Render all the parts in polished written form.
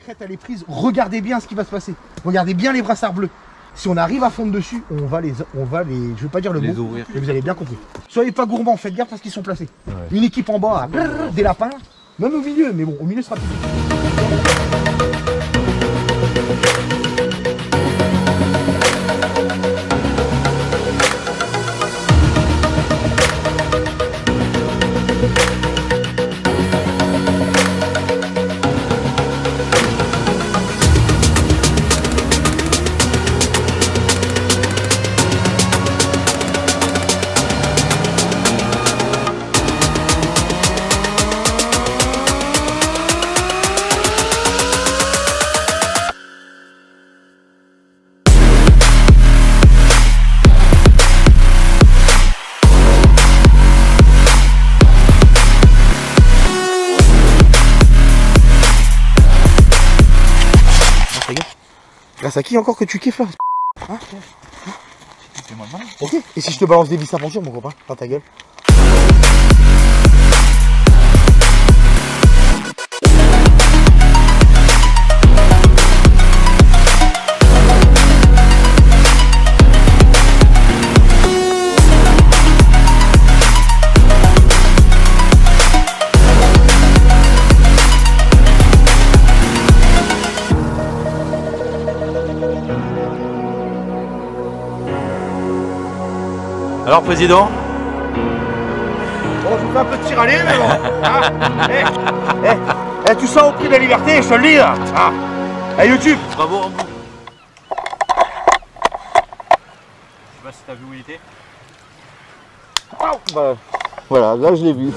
crête elle est prise, regardez bien ce qui va se passer. Regardez bien les brassards bleus. Si on arrive à fondre dessus, on va les, je vais pas dire le mot, ouvrir. mais vous avez bien compris. Soyez pas gourmands, faites gaffe parce qu'ils sont placés. Ouais. Une équipe en bas, des lapins, même au milieu, mais bon, au milieu sera plus. Grâce à qui encore que tu kiffes là, hein? Fais-moi mal. Ok. Et si je te balance des vis à pension, mon copain, dans ta gueule. Alors, président? Bon, je vous fais un peu de tir à l'air, mais bon. Hein, tout ça au prix de la liberté, je te le dis là. Ah. Hey, YouTube. Bravo, Rambo. Je sais pas si t'as vu où il était. Oh, bah, voilà, là je l'ai vu.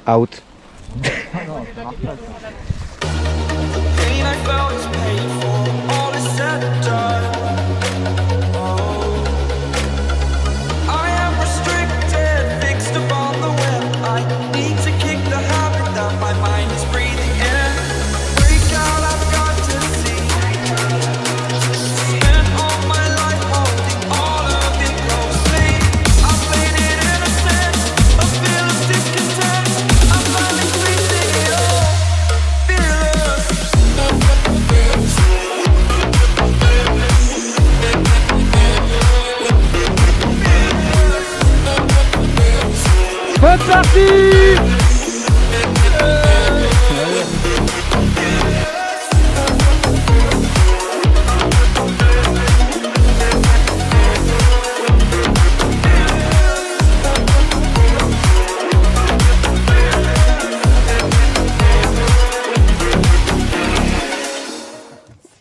Out. C'est parti!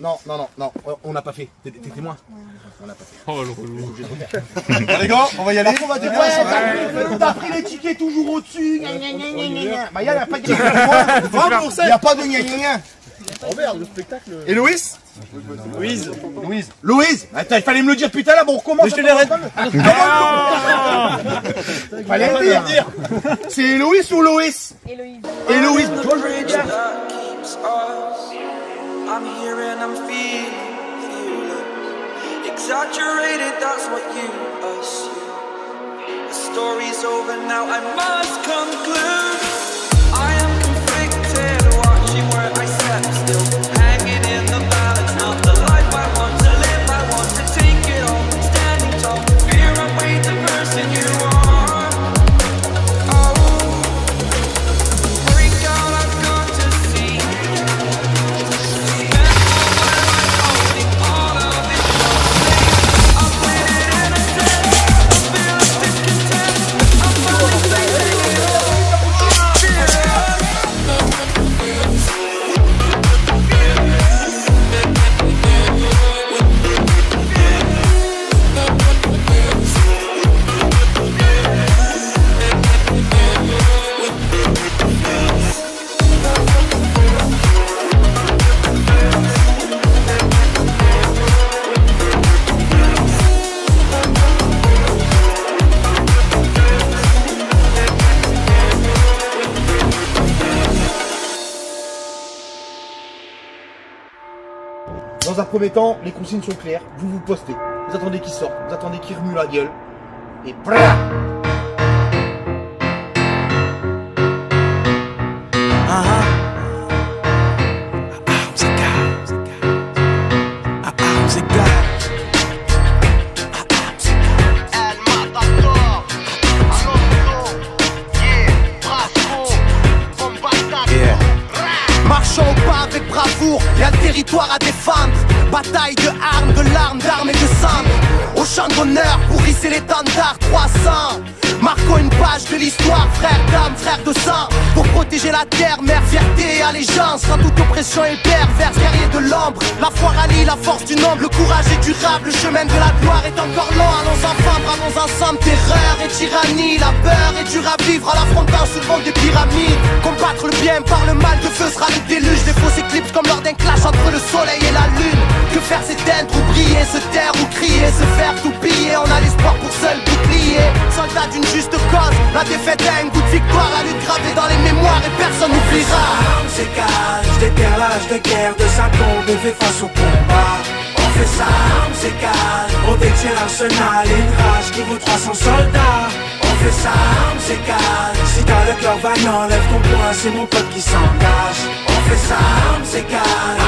Non, on n'a pas fait. T'es témoin? On n'a pas fait. Oh le relou. Bon, les gars, on va y aller. T'as pris les tickets toujours au-dessus. Bah, il n'y a pas de gna gna. Il n'y a pas de gna gna. Oh merde, le spectacle. Et Louise? Louise. Attends, il fallait me le dire putain là, bon on recommence. Mais je te l'ai Fallait le dire. C'est Héloïse ou Loïs? Héloïse. Héloïse, toi je voulais dire. I'm here and I'm feeling exaggerated, that's what you assume. The story's over now, I must conclude. I am conflicted, watching where I step still, hanging in the balance, not the life I want to live. I want to take it all, standing tall, fear I weighed the person you are. Oh, break out, I've got to see. Dans un premier temps, les consignes sont claires. Vous vous postez. Vous attendez qu'il sorte. Vous attendez qu'il remue la gueule. Et brrr. Marchons au pas avec bravoure, y'a le territoire à défendre. Bataille de armes, de larmes, d'armes et de sang. Au champ d'honneur pour hisser l'étendard 300. Marquons une page de l'histoire, frère d'âme, frère de sang. Pour protéger la terre, mère, fierté et allégeance. Quand toute oppression est perverse, guerrier de l'ombre. La foi rallie la force du nombre, le courage est durable. Le chemin de la gloire est encore long. Allons enfants, bravons ensemble terreur et tyrannie. La peur est dure à vivre en l'affrontant sous le vent des pyramides. Combattre le bien par le mal, de feu sera le déluge. Des fausses éclipses comme lors d'un clash entre le soleil et la lune. Que faire s'éteindre ou briller, se taire ou crier, se faire tout piller. On a l'espoir pour seul bouclier. Soldat d'une juste cause, la défaite a un goût de victoire. La lutte gravée dans les mémoires et personne n'oubliera. Armes égales, déterrage de guerre, de sa tombe et fait face au combat. On fait ça, armes égales, on détient l'arsenal et une rage qui vaut 300 soldats. On fait ça, armes égales, si t'as le cœur vaillant, lève ton poing, c'est mon pote qui s'engage. On fait ça, armes égales,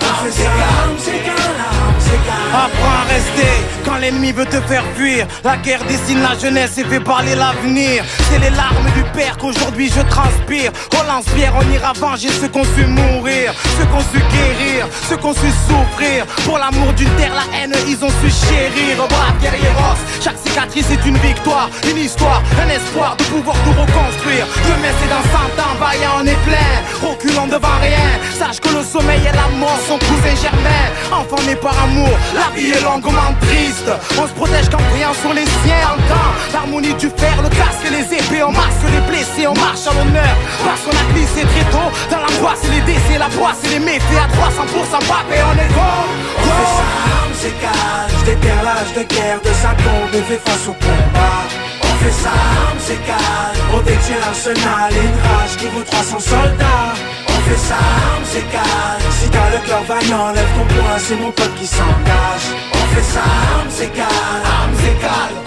on fait ça, armes égales, armes égales. Apprends à rester quand l'ennemi veut te faire fuir. La guerre dessine la jeunesse et fait parler l'avenir. C'est les larmes du père qu'aujourd'hui je transpire. Au lance-pierre on ira venger ceux qu'on su mourir, ceux qu'on su guérir, ceux qu'on su souffrir. Pour l'amour d'une terre, la haine ils ont su chérir. Brave guerrieros, chaque cicatrice est une victoire, une histoire, un espoir de pouvoir tout reconstruire. Demain c'est dans 100 ans, vaillant on est plein, reculant devant rien. Sache que le sommeil et la mort sont cousins germains. Enfant né par amour, la vie est longuement triste. On se protège qu'en priant sur les siens. Entend l'harmonie du fer, le casque et les épées. On masque les blessés, on marche à l'honneur. Parce qu'on a glissé très tôt dans l'angoisse et les décès, la poisse et les méfaits à 300% papé, on est go. On fait ça, armes égales, déterrage de guerre, de sa tombe et fait face au combat. On fait ça, armes égales, on détient l'arsenal et une rage qui vaut 300 soldats. On fait ça, armes égales, si t'as le cœur vaillant, lève ton poing, c'est mon pote qui s'engage. On fait ça, armes égales,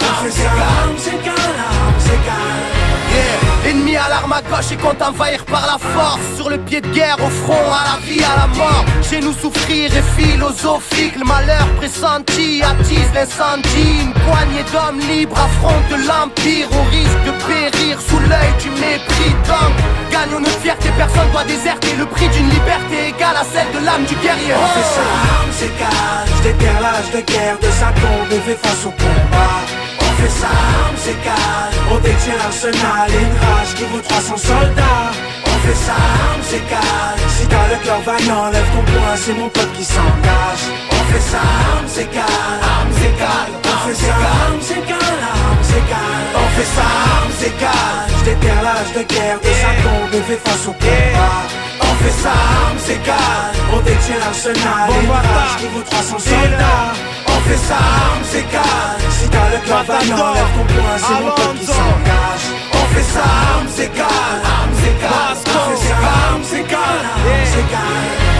on fait ça, armes égales, armes égales. Yeah. Ennemi à l'arme à gauche et compte envahir par la force. Sur le pied de guerre, au front, à la vie, à la mort. Chez nous souffrir est philosophique. Le malheur pressenti attise l'incendie. Une poignée d'hommes libres affrontent l'empire. Au risque de périr sous l'œil du mépris. Donc, gagnons notre fierté, personne doit déserter. Le prix d'une liberté égale à celle de l'âme du guerrier. On fait ça, armes égales, déterrage de guerre, de sa tombe et fait face au combat. On fait ça, armes égales, on détient l'arsenal et une rage qui vaut 300 soldats. On fait ça, armes égales, si t'as le cœur vaillant, lève ton poing, c'est mon pote qui s'engage. On fait ça, armes égales, on fait ça, armes égales, armes égales. On fait ça, armes égales, déterrage de guerre, de sa tombe et fait face au combat. On fait ça, armes égales, on détient l'arsenal et une rage qui vaut 300 soldats. On fait ça, armes égales, si t'as le Cavani enlève ton poing, c'est mon pote qui s'engage. On fait ça, armes égales, armes égales. On fait ça, armes égales, armes égales.